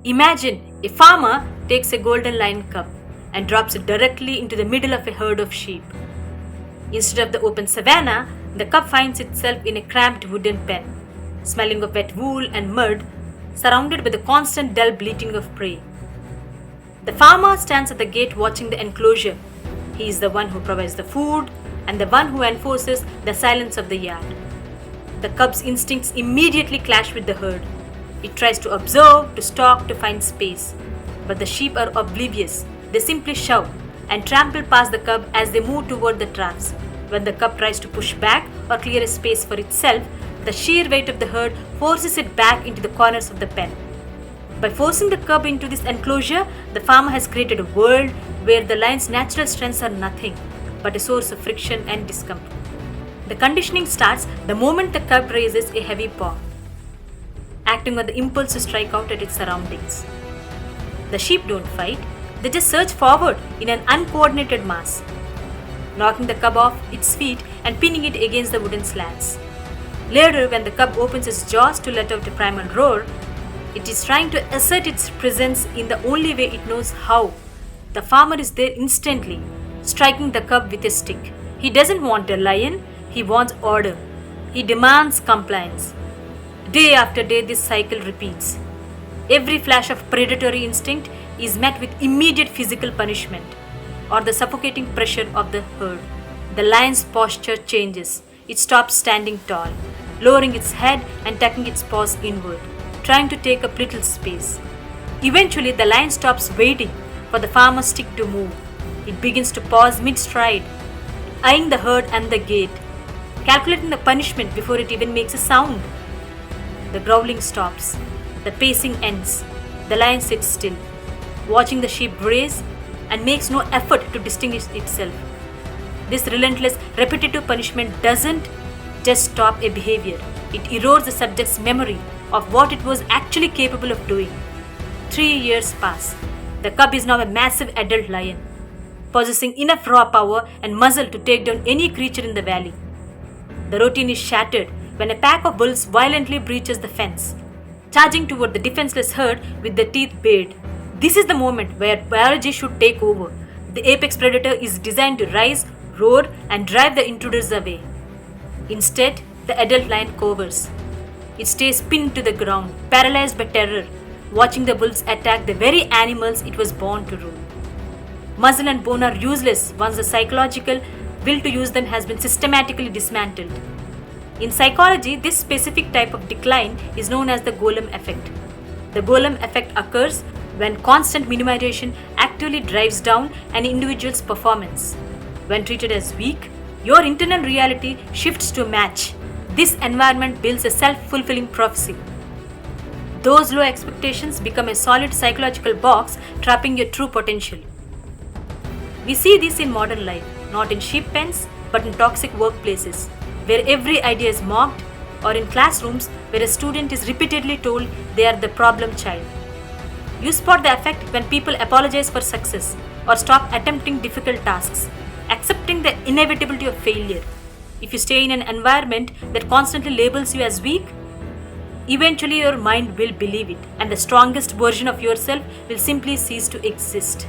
Imagine a farmer takes a golden lion cub and drops it directly into the middle of a herd of sheep. Instead of the open savanna, the cub finds itself in a cramped wooden pen, smelling of wet wool and mud, surrounded by the constant dull bleating of prey. The farmer stands at the gate watching the enclosure. He is the one who provides the food and the one who enforces the silence of the yard. The cub's instincts immediately clash with the herd. It tries to observe, to stalk, to find space. But the sheep are oblivious. They simply shove and trample past the cub as they move toward the traps. When the cub tries to push back or clear a space for itself, the sheer weight of the herd forces it back into the corners of the pen. By forcing the cub into this enclosure, the farmer has created a world where the lion's natural strengths are nothing but a source of friction and discomfort. The conditioning starts the moment the cub raises a heavy paw, acting on the impulse to strike out at its surroundings. The sheep don't fight, they just surge forward in an uncoordinated mass, knocking the cub off its feet and pinning it against the wooden slats. Later, when the cub opens its jaws to let out a primal roar, it is trying to assert its presence in the only way it knows how. The farmer is there instantly, striking the cub with a stick. He doesn't want a lion, he wants order. He demands compliance. Day after day, this cycle repeats. Every flash of predatory instinct is met with immediate physical punishment or the suffocating pressure of the herd. The lion's posture changes. It stops standing tall, lowering its head and tucking its paws inward, trying to take up little space. Eventually, the lion stops waiting for the farmer's stick to move. It begins to pause mid-stride, eyeing the herd and the gate, calculating the punishment before it even makes a sound. The growling stops. The pacing ends. The lion sits still, watching the sheep graze and makes no effort to distinguish itself. This relentless, repetitive punishment doesn't just stop a behavior. It erodes the subject's memory of what it was actually capable of doing. 3 years pass. The cub is now a massive adult lion, possessing enough raw power and muscle to take down any creature in the valley. The routine is shattered when a pack of bulls violently breaches the fence, charging toward the defenseless herd with their teeth bared. This is the moment where biology should take over. The apex predator is designed to rise, roar, and drive the intruders away. Instead, the adult lion covers. It stays pinned to the ground, paralyzed by terror, watching the bulls attack the very animals it was born to rule. Muscle and bone are useless once the psychological will to use them has been systematically dismantled. In psychology, this specific type of decline is known as the Golem effect. The Golem effect occurs when constant minimization actively drives down an individual's performance. When treated as weak, your internal reality shifts to match. This environment builds a self-fulfilling prophecy. Those low expectations become a solid psychological box trapping your true potential. We see this in modern life, not in sheep pens, but in toxic workplaces, where every idea is mocked, or in classrooms where a student is repeatedly told they are the problem child. You spot the effect when people apologize for success or stop attempting difficult tasks, accepting the inevitability of failure. If you stay in an environment that constantly labels you as weak, eventually your mind will believe it, and the strongest version of yourself will simply cease to exist.